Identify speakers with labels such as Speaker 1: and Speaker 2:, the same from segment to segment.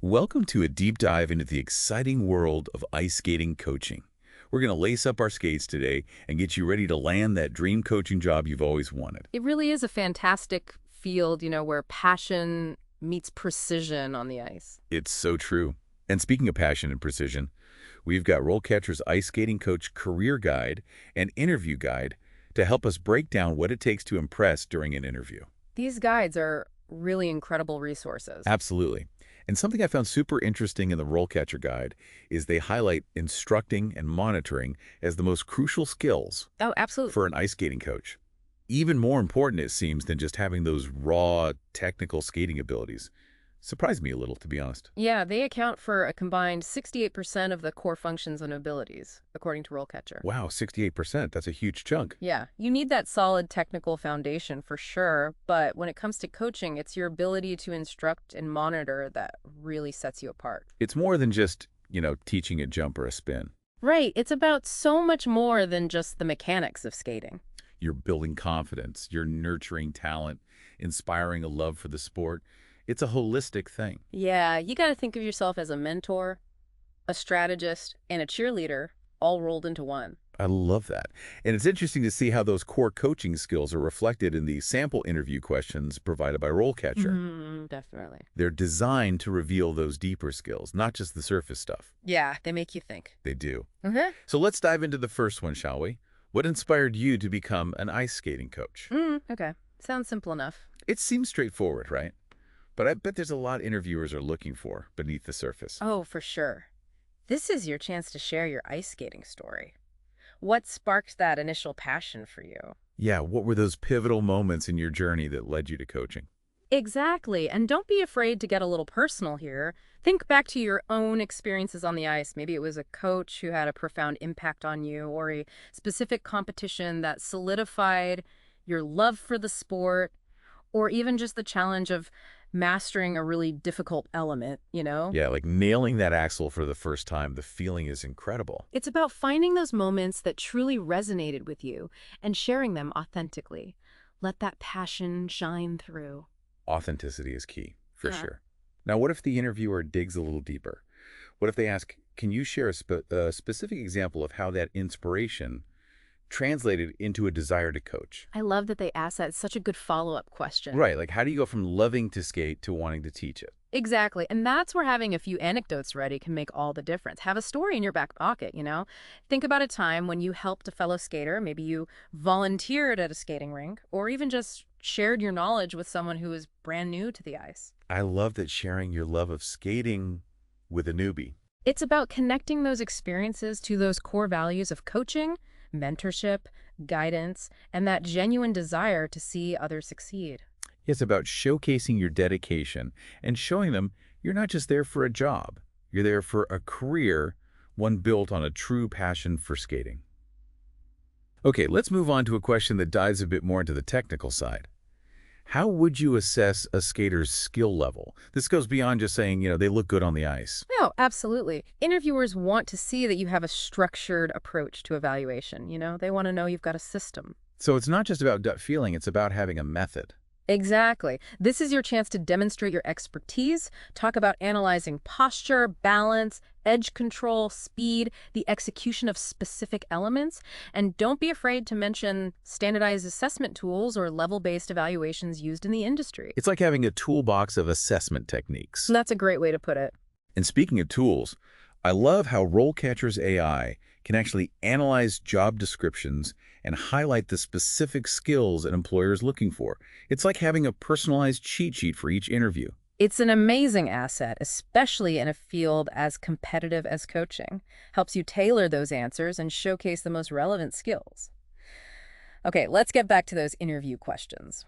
Speaker 1: Welcome to a deep dive into the exciting world of ice skating coaching. We're going to lace up our skates today and get you ready to land that dream coaching job you've always wanted.
Speaker 2: It really is a fantastic field, where passion meets precision on the ice.
Speaker 1: It's so true. And speaking of passion and precision, we've got RoleCatcher's Ice Skating Coach Career Guide and Interview Guide to help us break down what it takes to impress during an interview.
Speaker 2: These guides are really incredible resources.
Speaker 1: Absolutely. And something I found super interesting in the RoleCatcher Guide is they highlight instructing and monitoring as the most crucial skills
Speaker 2: Oh, absolutely.
Speaker 1: for an ice skating coach. Even more important, it seems, than just having those raw, technical skating abilities. Surprised me a little, to be honest.
Speaker 2: Yeah, they account for a combined 68% of the core functions and abilities, according to RoleCatcher.
Speaker 1: Wow, 68%. That's a huge chunk.
Speaker 2: Yeah, you need that solid technical foundation for sure, but when it comes to coaching, it's your ability to instruct and monitor that really sets you apart.
Speaker 1: It's more than just, teaching a jump or a spin.
Speaker 2: Right, it's about so much more than just the mechanics of skating.
Speaker 1: You're building confidence. You're nurturing talent, inspiring a love for the sport. It's a holistic thing.
Speaker 2: Yeah, you got to think of yourself as a mentor, a strategist, and a cheerleader all rolled into one.
Speaker 1: I love that. And it's interesting to see how those core coaching skills are reflected in the sample interview questions provided by RoleCatcher.
Speaker 2: Definitely.
Speaker 1: They're designed to reveal those deeper skills, not just the surface stuff.
Speaker 2: Yeah, they make you think.
Speaker 1: They do.
Speaker 2: Mm-hmm.
Speaker 1: So let's dive into the first one, shall we? What inspired you to become an ice skating coach?
Speaker 2: Okay. Sounds simple enough.
Speaker 1: It seems straightforward, right? But I bet there's a lot interviewers are looking for beneath the surface.
Speaker 2: Oh, for sure. This is your chance to share your ice skating story. What sparked that initial passion for you?
Speaker 1: Yeah, what were those pivotal moments in your journey that led you to coaching?
Speaker 2: Exactly. And don't be afraid to get a little personal here. Think back to your own experiences on the ice. Maybe it was a coach who had a profound impact on you, or a specific competition that solidified your love for the sport, or even just the challenge of mastering a really difficult element.
Speaker 1: Yeah, like nailing that axle for the first time, the feeling is incredible.
Speaker 2: It's about finding those moments that truly resonated with you and sharing them authentically. Let that passion shine through.
Speaker 1: Authenticity is key, for
Speaker 2: Yeah.
Speaker 1: sure. Now, what if the interviewer digs a little deeper? What if they ask, can you share a specific example of how that inspiration translated into a desire to coach?
Speaker 2: I love that they asked that. It's such a good follow-up question.
Speaker 1: Right, like how do you go from loving to skate to wanting to teach it?
Speaker 2: Exactly. And that's where having a few anecdotes ready can make all the difference. Have a story in your back pocket. Think about a time when you helped a fellow skater. Maybe you volunteered at a skating rink, or even just shared your knowledge with someone who is brand new to the ice.
Speaker 1: I love that sharing your love of skating with a newbie.
Speaker 2: It's about connecting those experiences to those core values of coaching, mentorship, guidance, and that genuine desire to see others succeed.
Speaker 1: It's about showcasing your dedication and showing them you're not just there for a job. You're there for a career, one built on a true passion for skating. Okay, let's move on to a question that dives a bit more into the technical side. How would you assess a skater's skill level? This goes beyond just saying, they look good on the ice.
Speaker 2: No, absolutely. Interviewers want to see that you have a structured approach to evaluation. They want to know you've got a system.
Speaker 1: So it's not just about gut feeling, it's about having a method.
Speaker 2: Exactly. This is your chance to demonstrate your expertise, talk about analyzing posture, balance, edge control, speed, the execution of specific elements, and don't be afraid to mention standardized assessment tools or level-based evaluations used in the industry.
Speaker 1: It's like having a toolbox of assessment techniques.
Speaker 2: That's a great way to put it.
Speaker 1: And speaking of tools, I love how RoleCatcher's AI can actually analyze job descriptions and highlight the specific skills an employer is looking for. It's like having a personalized cheat sheet for each interview.
Speaker 2: It's an amazing asset, especially in a field as competitive as coaching. Helps you tailor those answers and showcase the most relevant skills. Okay, let's get back to those interview questions.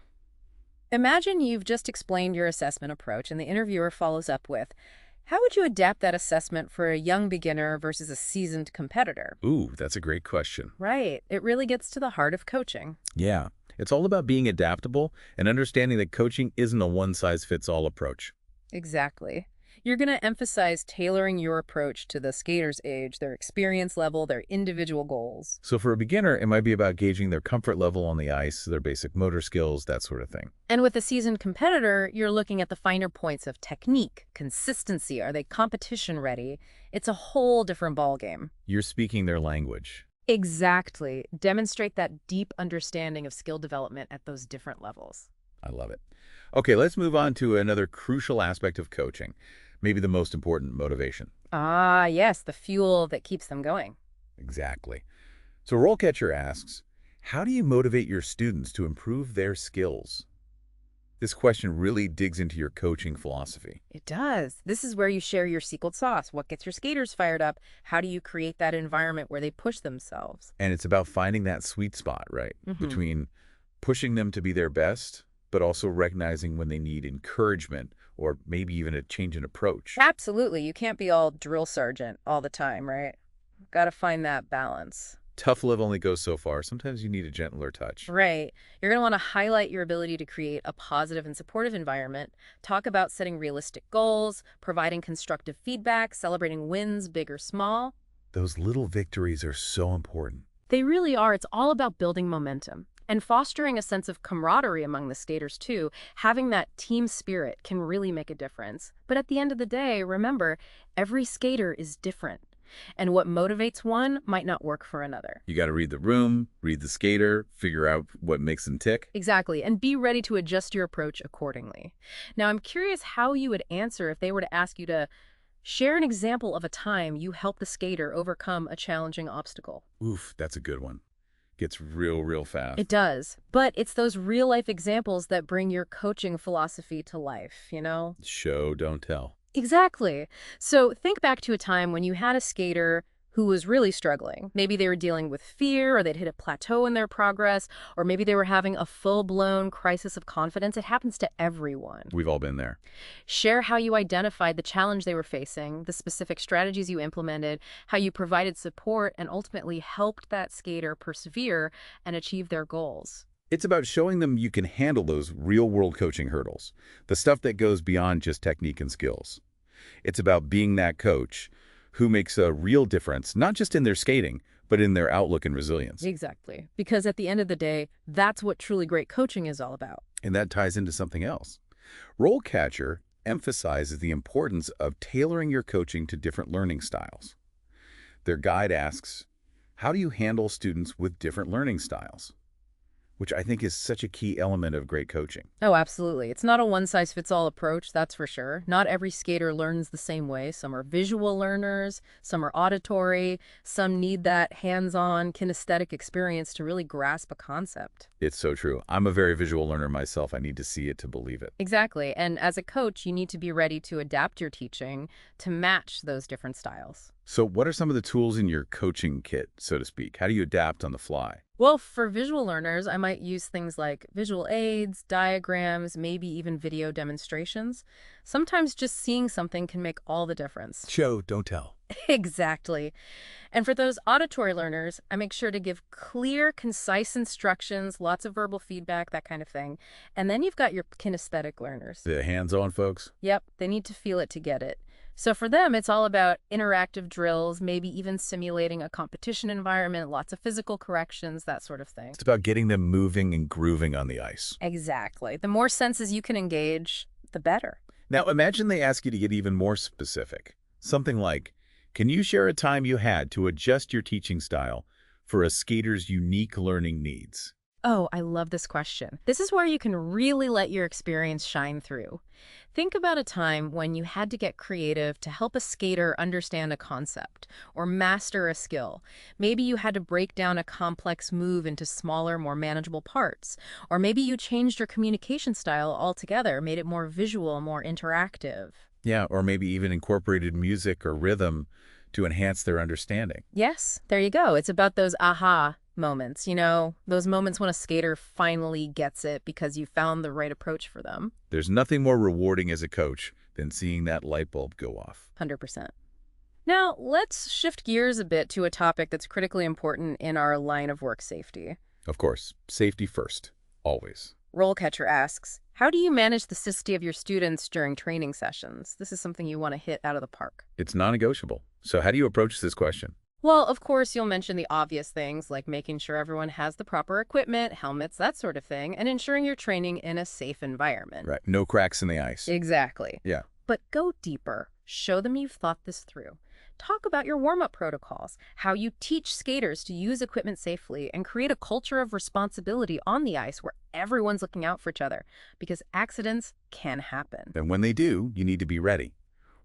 Speaker 2: Imagine you've just explained your assessment approach and the interviewer follows up with, how would you adapt that assessment for a young beginner versus a seasoned competitor?
Speaker 1: Ooh, that's a great question.
Speaker 2: Right. It really gets to the heart of coaching.
Speaker 1: Yeah, it's all about being adaptable and understanding that coaching isn't a one-size-fits-all approach.
Speaker 2: Exactly. You're going to emphasize tailoring your approach to the skater's age, their experience level, their individual goals.
Speaker 1: So for a beginner, it might be about gauging their comfort level on the ice, their basic motor skills, that sort of thing.
Speaker 2: And with a seasoned competitor, you're looking at the finer points of technique, consistency. Are they competition ready? It's a whole different ballgame.
Speaker 1: You're speaking their language.
Speaker 2: Exactly. Demonstrate that deep understanding of skill development at those different levels.
Speaker 1: I love it. Okay, let's move on to another crucial aspect of coaching, maybe the most important: motivation.
Speaker 2: Ah, yes, the fuel that keeps them going.
Speaker 1: Exactly. So RoleCatcher asks, how do you motivate your students to improve their skills? This question really digs into your coaching philosophy.
Speaker 2: It does. This is where you share your secret sauce. What gets your skaters fired up? How do you create that environment where they push themselves?
Speaker 1: And it's about finding that sweet spot, right? Between pushing them to be their best, but also recognizing when they need encouragement or maybe even a change in approach.
Speaker 2: Absolutely. You can't be all drill sergeant all the time, right? Got to find that balance.
Speaker 1: Tough love only goes so far. Sometimes you need a gentler touch.
Speaker 2: Right. You're going to want to highlight your ability to create a positive and supportive environment, talk about setting realistic goals, providing constructive feedback, celebrating wins, big or small.
Speaker 1: Those little victories are so important.
Speaker 2: They really are. It's all about building momentum and fostering a sense of camaraderie among the skaters, too. Having that team spirit can really make a difference. But at the end of the day, remember, every skater is different. And what motivates one might not work for another.
Speaker 1: You got to read the room, read the skater, figure out what makes them tick.
Speaker 2: Exactly, and be ready to adjust your approach accordingly. Now, I'm curious how you would answer if they were to ask you to share an example of a time you helped the skater overcome a challenging obstacle.
Speaker 1: Oof, that's a good one. Gets real fast.
Speaker 2: It does, but it's those real-life examples that bring your coaching philosophy to life, you know?
Speaker 1: Show, don't tell.
Speaker 2: Exactly. So think back to a time when you had a skater who was really struggling. Maybe they were dealing with fear, or they'd hit a plateau in their progress, or maybe they were having a full-blown crisis of confidence. It happens to everyone.
Speaker 1: We've all been there.
Speaker 2: Share how you identified the challenge they were facing, the specific strategies you implemented, how you provided support, and ultimately helped that skater persevere and achieve their goals.
Speaker 1: It's about showing them you can handle those real-world coaching hurdles, the stuff that goes beyond just technique and skills. It's about being that coach who makes a real difference, not just in their skating, but in their outlook and resilience.
Speaker 2: Exactly. Because at the end of the day, that's what truly great coaching is all about.
Speaker 1: And that ties into something else. RoleCatcher emphasizes the importance of tailoring your coaching to different learning styles. Their guide asks, how do you handle students with different learning styles? Which I think is such a key element of great coaching.
Speaker 2: Oh, absolutely. It's not a one-size-fits-all approach, that's for sure. Not every skater learns the same way. Some are visual learners, some are auditory, some need that hands-on kinesthetic experience to really grasp a concept.
Speaker 1: It's so true. I'm a very visual learner myself. I need to see it to believe it.
Speaker 2: Exactly. And as a coach, you need to be ready to adapt your teaching to match those different styles.
Speaker 1: So what are some of the tools in your coaching kit, so to speak? How do you adapt on the fly?
Speaker 2: Well, for visual learners, I might use things like visual aids, diagrams, maybe even video demonstrations. Sometimes just seeing something can make all the difference.
Speaker 1: Show, don't tell.
Speaker 2: Exactly. And for those auditory learners, I make sure to give clear, concise instructions, lots of verbal feedback, that kind of thing. And then you've got your kinesthetic learners.
Speaker 1: The hands-on folks?
Speaker 2: Yep, they need to feel it to get it. So for them, it's all about interactive drills, maybe even simulating a competition environment, lots of physical corrections, that sort of thing.
Speaker 1: It's about getting them moving and grooving on the ice.
Speaker 2: Exactly. The more senses you can engage, the better.
Speaker 1: Now imagine they ask you to get even more specific. Something like, can you share a time you had to adjust your teaching style for a skater's unique learning needs?
Speaker 2: Oh, I love this question. This is where you can really let your experience shine through. Think about a time when you had to get creative to help a skater understand a concept or master a skill. Maybe you had to break down a complex move into smaller, more manageable parts. Or maybe you changed your communication style altogether, made it more visual, more interactive.
Speaker 1: Yeah, or maybe even incorporated music or rhythm to enhance their understanding.
Speaker 2: Yes, there you go. It's about those aha moments, you know, those moments when a skater finally gets it because you found the right approach for them.
Speaker 1: There's nothing more rewarding as a coach than seeing that light bulb go off.
Speaker 2: 100%. Now, let's shift gears a bit to a topic that's critically important in our line of work: safety.
Speaker 1: Of course, safety first, always.
Speaker 2: RoleCatcher asks, How do you manage the safety of your students during training sessions? This is something you want to hit out of the park.
Speaker 1: It's non-negotiable. So how do you approach this question?
Speaker 2: Well, of course, you'll mention the obvious things like making sure everyone has the proper equipment, helmets, that sort of thing, and ensuring you're training in a safe environment.
Speaker 1: Right. No cracks in the ice.
Speaker 2: Exactly.
Speaker 1: Yeah.
Speaker 2: But go deeper. Show them you've thought this through. Talk about your warm-up protocols, how you teach skaters to use equipment safely, and create a culture of responsibility on the ice where everyone's looking out for each other, because accidents can happen.
Speaker 1: And when they do, you need to be ready.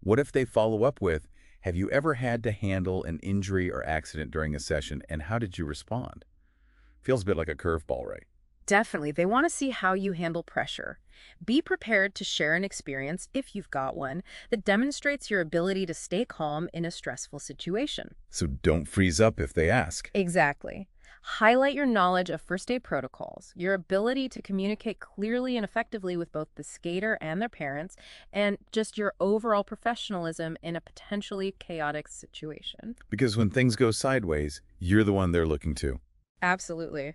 Speaker 1: What if they follow up with, have you ever had to handle an injury or accident during a session, and how did you respond? Feels a bit like a curveball, right?
Speaker 2: Definitely. They want to see how you handle pressure. Be prepared to share an experience, if you've got one, that demonstrates your ability to stay calm in a stressful situation.
Speaker 1: So don't freeze up if they ask.
Speaker 2: Exactly. Highlight your knowledge of first aid protocols, your ability to communicate clearly and effectively with both the skater and their parents, and just your overall professionalism in a potentially chaotic situation.
Speaker 1: Because when things go sideways, you're the one they're looking to.
Speaker 2: Absolutely.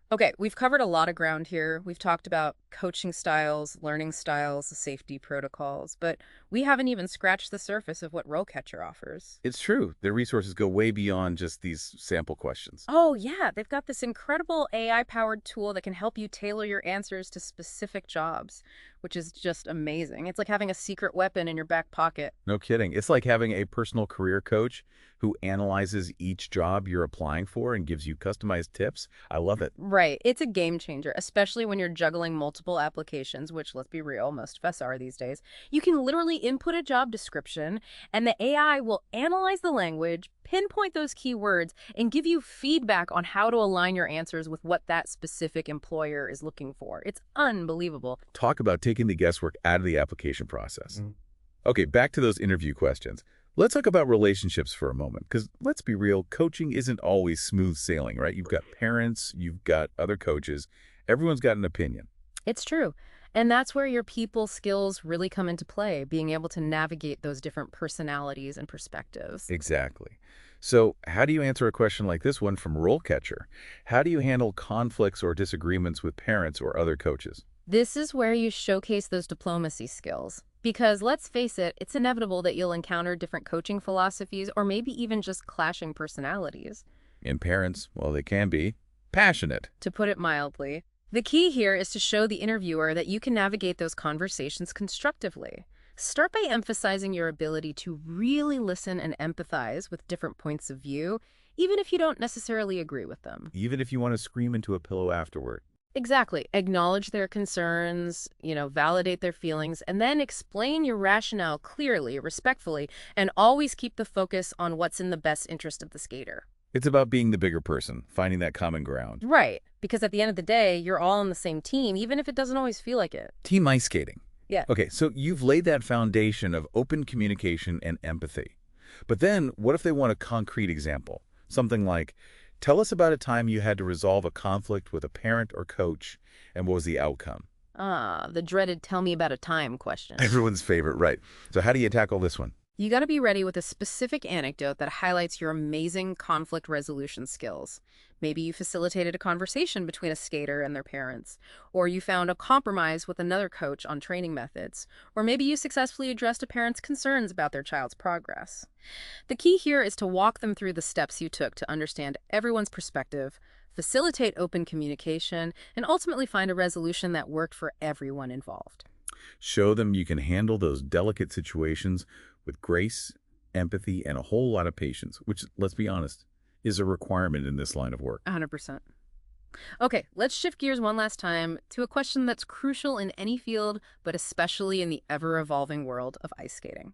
Speaker 2: Okay, we've covered a lot of ground here. We've talked about coaching styles, learning styles, safety protocols, but we haven't even scratched the surface of what RoleCatcher offers.
Speaker 1: It's true. Their resources go way beyond just these sample questions.
Speaker 2: Oh, yeah, they've got this incredible AI-powered tool that can help you tailor your answers to specific jobs, which is just amazing. It's like having a secret weapon in your back pocket.
Speaker 1: No kidding. It's like having a personal career coach who analyzes each job you're applying for and gives you customized tips. I love it.
Speaker 2: Right. It's a game changer, especially when you're juggling multiple applications, which, let's be real, most of us are these days. You can literally input a job description, and the AI will analyze the language, pinpoint those keywords, and give you feedback on how to align your answers with what that specific employer is looking for. It's unbelievable.
Speaker 1: Talk about taking the guesswork out of the application process. Okay, back to those interview questions. Let's talk about relationships for a moment, because let's be real, coaching isn't always smooth sailing, right? You've got parents, you've got other coaches, everyone's got an opinion.
Speaker 2: It's true. And that's where your people skills really come into play, being able to navigate those different personalities and perspectives.
Speaker 1: Exactly. So how do you answer a question like this one from RoleCatcher? How do you handle conflicts or disagreements with parents or other coaches?
Speaker 2: This is where you showcase those diplomacy skills. Because let's face it, it's inevitable that you'll encounter different coaching philosophies or maybe even just clashing personalities.
Speaker 1: And parents, well, they can be passionate.
Speaker 2: To put it mildly, the key here is to show the interviewer that you can navigate those conversations constructively. Start by emphasizing your ability to really listen and empathize with different points of view, even if you don't necessarily agree with them.
Speaker 1: Even if you want to scream into a pillow afterward.
Speaker 2: Exactly. Acknowledge their concerns, validate their feelings, and then explain your rationale clearly, respectfully, and always keep the focus on what's in the best interest of the skater.
Speaker 1: It's about being the bigger person, finding that common ground.
Speaker 2: Right. Because at the end of the day, you're all on the same team, even if it doesn't always feel like it.
Speaker 1: Team ice skating.
Speaker 2: Yeah.
Speaker 1: Okay, so you've laid that foundation of open communication and empathy. But then what if they want a concrete example? Something like, tell us about a time you had to resolve a conflict with a parent or coach, and what was the outcome?
Speaker 2: Ah, the dreaded tell me about a time question.
Speaker 1: Everyone's favorite, right. So how do you tackle this one?
Speaker 2: You got to be ready with a specific anecdote that highlights your amazing conflict resolution skills. Maybe you facilitated a conversation between a skater and their parents, or you found a compromise with another coach on training methods, or maybe you successfully addressed a parent's concerns about their child's progress. The key here is to walk them through the steps you took to understand everyone's perspective, facilitate open communication, and ultimately find a resolution that worked for everyone involved.
Speaker 1: Show them you can handle those delicate situations with grace, empathy, and a whole lot of patience, which, let's be honest, is a requirement in this line of work.
Speaker 2: 100%. Okay, let's shift gears one last time to a question that's crucial in any field, but especially in the ever-evolving world of ice skating.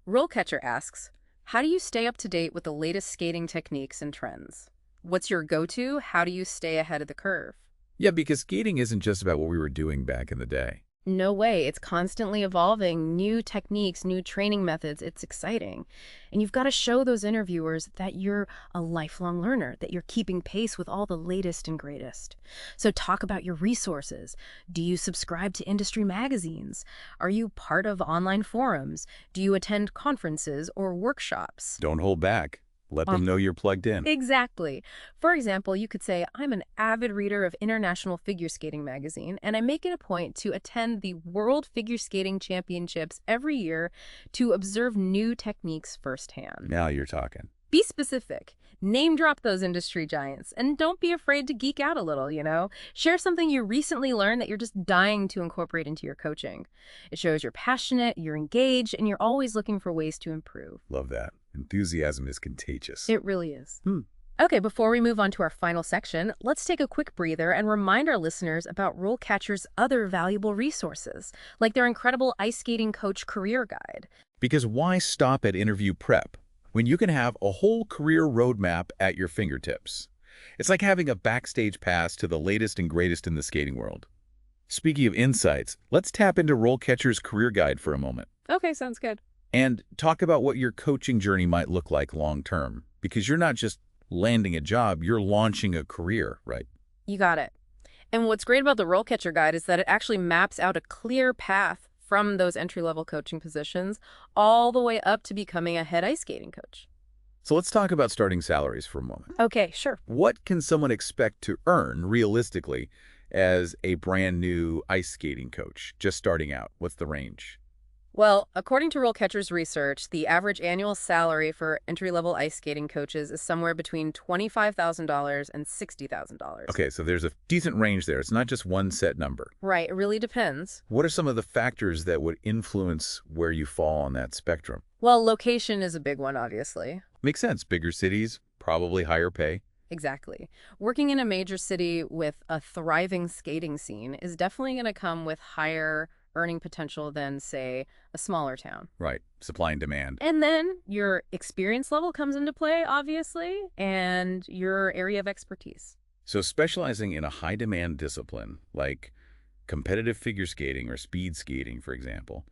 Speaker 2: RoleCatcher asks, how do you stay up to date with the latest skating techniques and trends? What's your go-to? How do you stay ahead of the curve?
Speaker 1: Yeah, because skating isn't just about what we were doing back in the day.
Speaker 2: No way. It's constantly evolving, new techniques, new training methods. It's exciting. And you've got to show those interviewers that you're a lifelong learner, that you're keeping pace with all the latest and greatest. So talk about your resources. Do you subscribe to industry magazines? Are you part of online forums? Do you attend conferences or workshops?
Speaker 1: Don't hold back. Let them know you're plugged in.
Speaker 2: Exactly. For example, you could say, I'm an avid reader of International Figure Skating magazine, and I make it a point to attend the World Figure Skating Championships every year to observe new techniques firsthand.
Speaker 1: Now you're talking.
Speaker 2: Be specific. Name drop those industry giants, and don't be afraid to geek out a little, Share something you recently learned that you're just dying to incorporate into your coaching. It shows you're passionate, you're engaged, and you're always looking for ways to improve.
Speaker 1: Love that. Enthusiasm is contagious.
Speaker 2: It really is. Okay, before we move on to our final section, let's take a quick breather and remind our listeners about RoleCatcher's other valuable resources, like their incredible ice skating coach career guide.
Speaker 1: Because why stop at interview prep when you can have a whole career roadmap at your fingertips? It's like having a backstage pass to the latest and greatest in the skating world. Speaking of insights, let's tap into RoleCatcher's career guide for a moment.
Speaker 2: Okay, sounds good.
Speaker 1: And talk about what your coaching journey might look like long-term. Because you're not just landing a job, you're launching a career, right?
Speaker 2: You got it. And what's great about the RoleCatcher guide is that it actually maps out a clear path from those entry-level coaching positions all the way up to becoming a head ice skating coach.
Speaker 1: So let's talk about starting salaries for a moment.
Speaker 2: Okay, sure.
Speaker 1: What can someone expect to earn realistically as a brand new ice skating coach, just starting out? What's the range?
Speaker 2: Well, according to RoleCatcher's research, the average annual salary for entry-level ice skating coaches is somewhere between $25,000 and $60,000.
Speaker 1: Okay, so there's a decent range there. It's not just one set number.
Speaker 2: Right, it really depends.
Speaker 1: What are some of the factors that would influence where you fall on that spectrum?
Speaker 2: Well, location is a big one, obviously.
Speaker 1: Makes sense. Bigger cities, probably higher pay.
Speaker 2: Exactly. Working in a major city with a thriving skating scene is definitely going to come with higher earning potential than, say, a smaller town.
Speaker 1: Right. Supply and demand.
Speaker 2: And then your experience level comes into play, obviously, and your area of expertise.
Speaker 1: So specializing in a high-demand discipline, like competitive figure skating or speed skating, for example,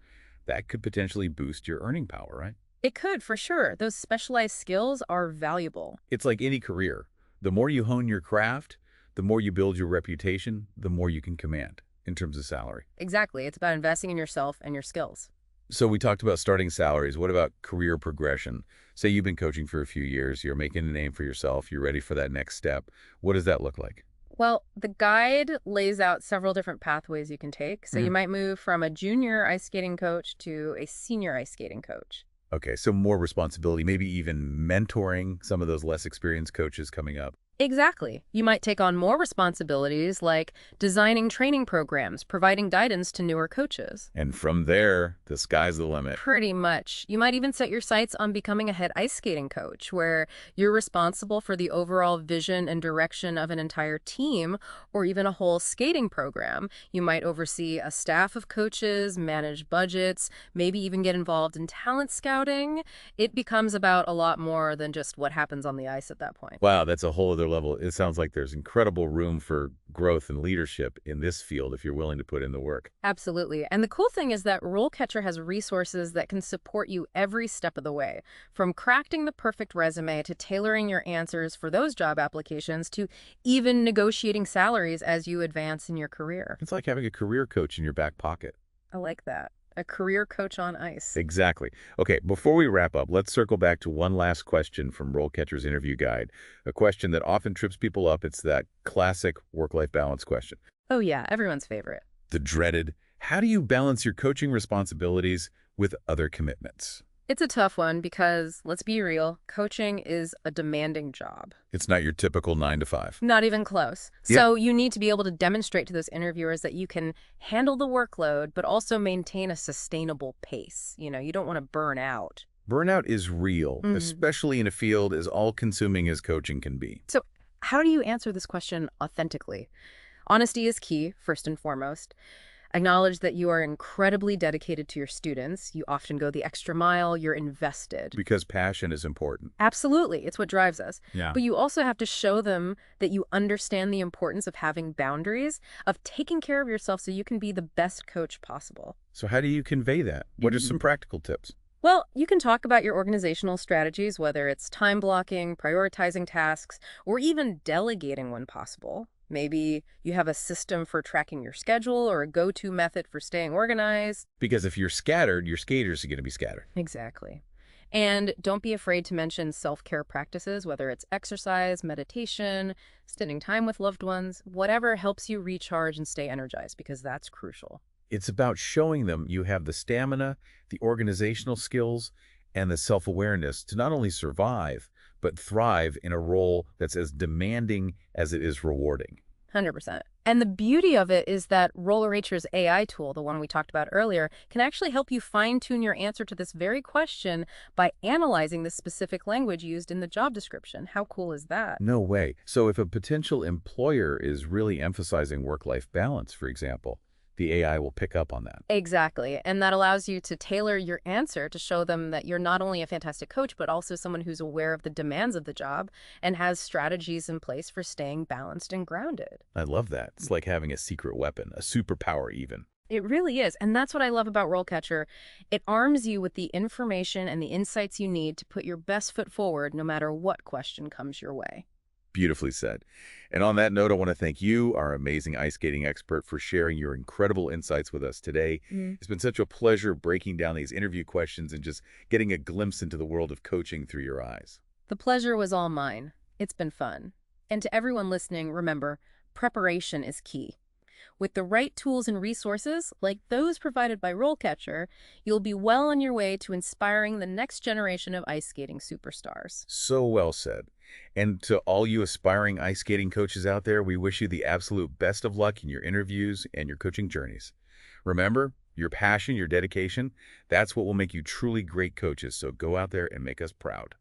Speaker 1: that could potentially boost your earning power, right?
Speaker 2: It could, for sure. Those specialized skills are valuable.
Speaker 1: It's like any career. The more you hone your craft, the more you build your reputation, the more you can command in terms of salary.
Speaker 2: Exactly. It's about investing in yourself and your skills.
Speaker 1: So we talked about starting salaries. What about career progression? Say you've been coaching for a few years, you're making a name for yourself, you're ready for that next step. What does that look like?
Speaker 2: Well, the guide lays out several different pathways you can take. So you might move from a junior ice skating coach to a senior ice skating coach.
Speaker 1: Okay, so more responsibility, maybe even mentoring some of those less experienced coaches coming up.
Speaker 2: Exactly. You might take on more responsibilities like designing training programs, providing guidance to newer coaches.
Speaker 1: And from there, the sky's the limit.
Speaker 2: Pretty much. You might even set your sights on becoming a head ice skating coach, where you're responsible for the overall vision and direction of an entire team or even a whole skating program. You might oversee a staff of coaches, manage budgets, maybe even get involved in talent scouting. It becomes about a lot more than just what happens on the ice at that point.
Speaker 1: Wow, that's a whole other level. It sounds like there's incredible room for growth and leadership in this field if you're willing to put in the work.
Speaker 2: Absolutely. And the cool thing is that RoleCatcher has resources that can support you every step of the way, from crafting the perfect resume to tailoring your answers for those job applications to even negotiating salaries as you advance in your career.
Speaker 1: It's like having a career coach in your back pocket.
Speaker 2: I like that. A career coach on ice.
Speaker 1: Exactly. Okay, before we wrap up, let's circle back to one last question from RoleCatcher's interview guide, a question that often trips people up. It's that classic work-life balance question.
Speaker 2: Oh yeah, everyone's favorite.
Speaker 1: The dreaded, how do you balance your coaching responsibilities with other commitments?
Speaker 2: It's a tough one because, let's be real, coaching is a demanding job.
Speaker 1: It's not your typical 9 to 5.
Speaker 2: Not even close. So you need to be able to demonstrate to those interviewers that you can handle the workload, but also maintain a sustainable pace. You don't want to burn out.
Speaker 1: Burnout is real, especially in a field as all-consuming as coaching can be.
Speaker 2: So how do you answer this question authentically? Honesty is key, first and foremost. Acknowledge that you are incredibly dedicated to your students. You often go the extra mile. You're invested.
Speaker 1: Because passion is important.
Speaker 2: Absolutely. It's what drives us.
Speaker 1: Yeah.
Speaker 2: But you also have to show them that you understand the importance of having boundaries, of taking care of yourself so you can be the best coach possible.
Speaker 1: So how do you convey that? What are some practical tips?
Speaker 2: Well, you can talk about your organizational strategies, whether it's time blocking, prioritizing tasks, or even delegating when possible. Maybe you have a system for tracking your schedule or a go-to method for staying organized.
Speaker 1: Because if you're scattered, your skaters are going to be scattered.
Speaker 2: Exactly. And don't be afraid to mention self-care practices, whether it's exercise, meditation, spending time with loved ones, whatever helps you recharge and stay energized, because that's crucial.
Speaker 1: It's about showing them you have the stamina, the organizational skills, and the self-awareness to not only survive, but thrive in a role that's as demanding as it is rewarding.
Speaker 2: 100%. And the beauty of it is that RoleCatcher's AI tool, the one we talked about earlier, can actually help you fine-tune your answer to this very question by analyzing the specific language used in the job description. How cool is that?
Speaker 1: No way. So if a potential employer is really emphasizing work-life balance, for example, the AI will pick up on that.
Speaker 2: Exactly. And that allows you to tailor your answer to show them that you're not only a fantastic coach, but also someone who's aware of the demands of the job and has strategies in place for staying balanced and grounded.
Speaker 1: I love that. It's like having a secret weapon, a superpower even.
Speaker 2: It really is. And that's what I love about RoleCatcher. It arms you with the information and the insights you need to put your best foot forward no matter what question comes your way.
Speaker 1: Beautifully said. And on that note, I want to thank you, our amazing ice skating expert, for sharing your incredible insights with us today. It's been such a pleasure breaking down these interview questions and just getting a glimpse into the world of coaching through your eyes.
Speaker 2: The pleasure was all mine. It's been fun. And to everyone listening, remember, preparation is key. With the right tools and resources, like those provided by RoleCatcher, you'll be well on your way to inspiring the next generation of ice skating superstars.
Speaker 1: So well said. And to all you aspiring ice skating coaches out there, we wish you the absolute best of luck in your interviews and your coaching journeys. Remember, your passion, your dedication, that's what will make you truly great coaches. So go out there and make us proud.